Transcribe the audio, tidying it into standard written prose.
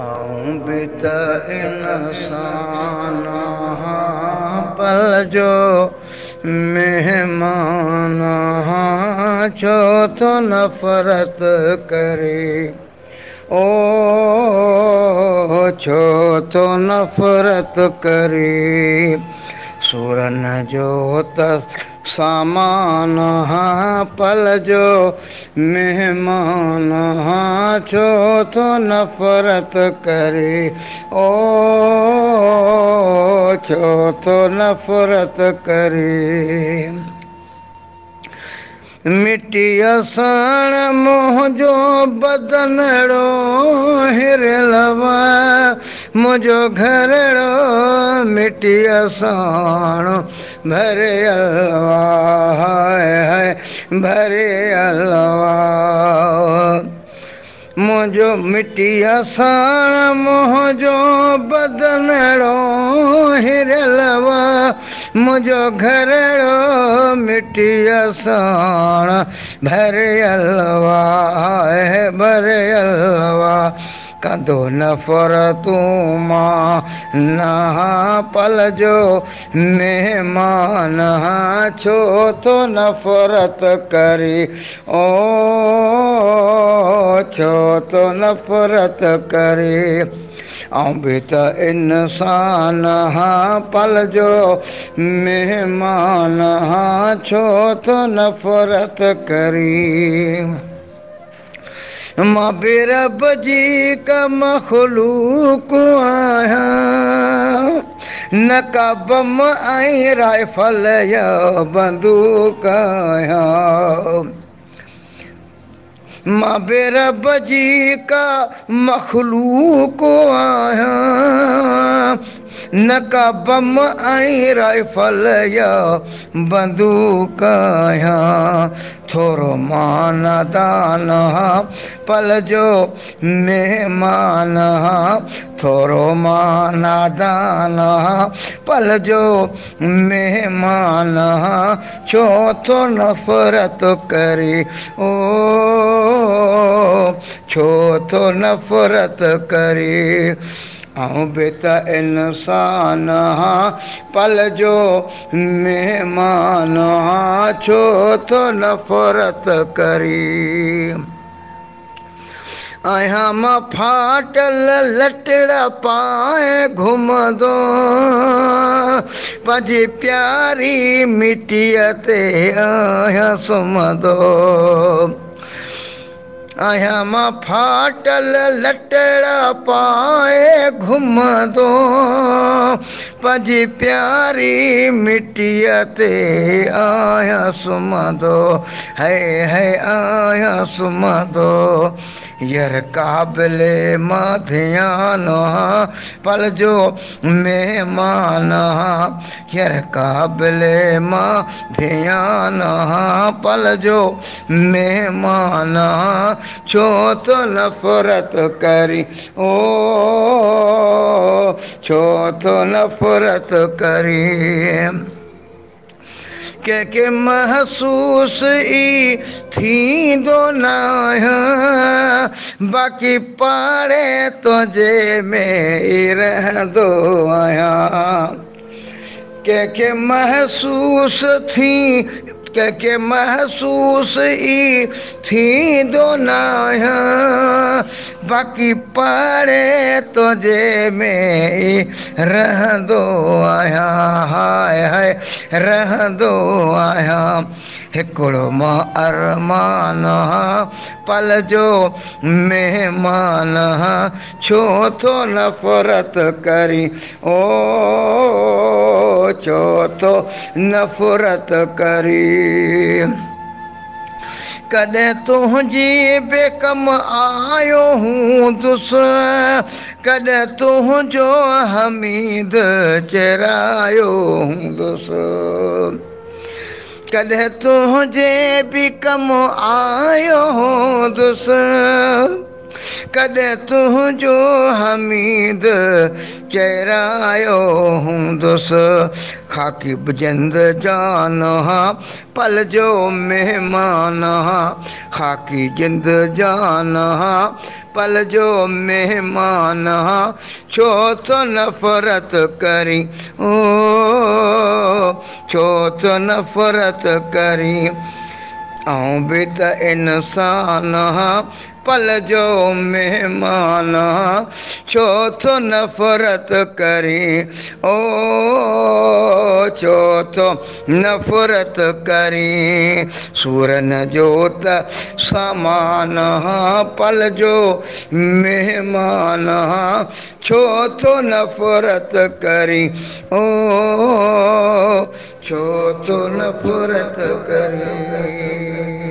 आऊं भी त इंसान हाँ, पल जो मेहमान हाँ, छो तो नफरत करे। ओ छो तो नफरत करे। सुरन जो त सामान हाँ, पल जो मेहमान हाँ, छो तो नफरत करे। ओ छो तो नफरत करे। मिट्टीअ साण मुंहिंजो बदनड़ो हिरलवा, मुंहिंजो घरड़ो मिट्टीअ साण भरियलवा, हाय हाय भरियलवा। मुंहिंजो मिट्टीअ साण मुंहिंजो बदनड़ो हिरलवा, मुंहिंजो घरड़ो मिट्टीअ साण भरियलवा, है भरियलवा। कंदो नफ़रतूं मां न पल जो मेहमान, छो तो नफ़रत करे। ओ छो तो नफ़रत करे। आऊं भी त इंसान हाँ, पल जो मेहमान हाँ, छो तो नफ़रत करे। मां बि रब जी का मखलूक आहियां, न का बम ऐं राइफल या बंदूक आहियां। मां बि रब जी का मखलूक आहियां, न का बम ऐं राइफल या बंदूक आहियां। थोरो मां नादान पल जो मेहमान, थोरो मां नादान पल जो मेहमान, छो तो नफ़रत करे। ओ छो तो नफ़रत करे। आऊं भी त इंसान हाँ, पल जो मेहमान, छो तो नफ़रत करे। आहियां मां फाटल लटड़ा पाए घुमंदो, पंहिंजी प्यारी मिटीअ ते आहियां सुम्हंदो। आहियां मां फाटल लटड़ा पाए घुमंदो, पंहिंजी प्यारी मिटीअ ते आहियां सुम्हंदो, है आहियां सुम्हंदो। यार क़ाबिले मां ध्यान पल जो मेहमान, यार क़ाबिले मां ध्यान पल जो मेहमान, छो तो नफ़रत करी। ओ छो तो नफ़रत करी। के महसूस ई थींदो नाहे, बाक़ी पाड़े तुंहिंजे में ई रहंदो आहियां। के महसूस के महसूस ई थींदो नाहे, बाक़ी पाड़े तुंहिंजे में ई रहंदो आहियां, हाय हाय रहंदो आहियां। हिकिड़ो मां अरमान पल जो मेहमान, छो तो नफ़रत करी। ओ छो तो नफ़रत करी। कॾहिं तुंहिंजी बेकम आयो हूंदुसि, कॾहिं तुंहिंजो हमीद चरायो हूंदुसि, कॾहिं तुंहिंजे बि कम आयो हूंदुसि, कॾहिं तुंहिंजो हमीद चहिरायो हूंदुसि ख़ाकी जिंद जान हा पल जो महिमान हा ख़ाकी जिंद जान हा पल जो महिमान हा छो तो नफ़रत करी ओ छो तो नफ़रत करी आऊं बि त इंसान हा पल जो महिमान हा छो तो नफ़रत करी ओ छो तो नफ़रत करी सूरन जो त सामान हा पल जो महिमान हा छो तो नफ़रत करी ओ छो तो नफ़रत करी।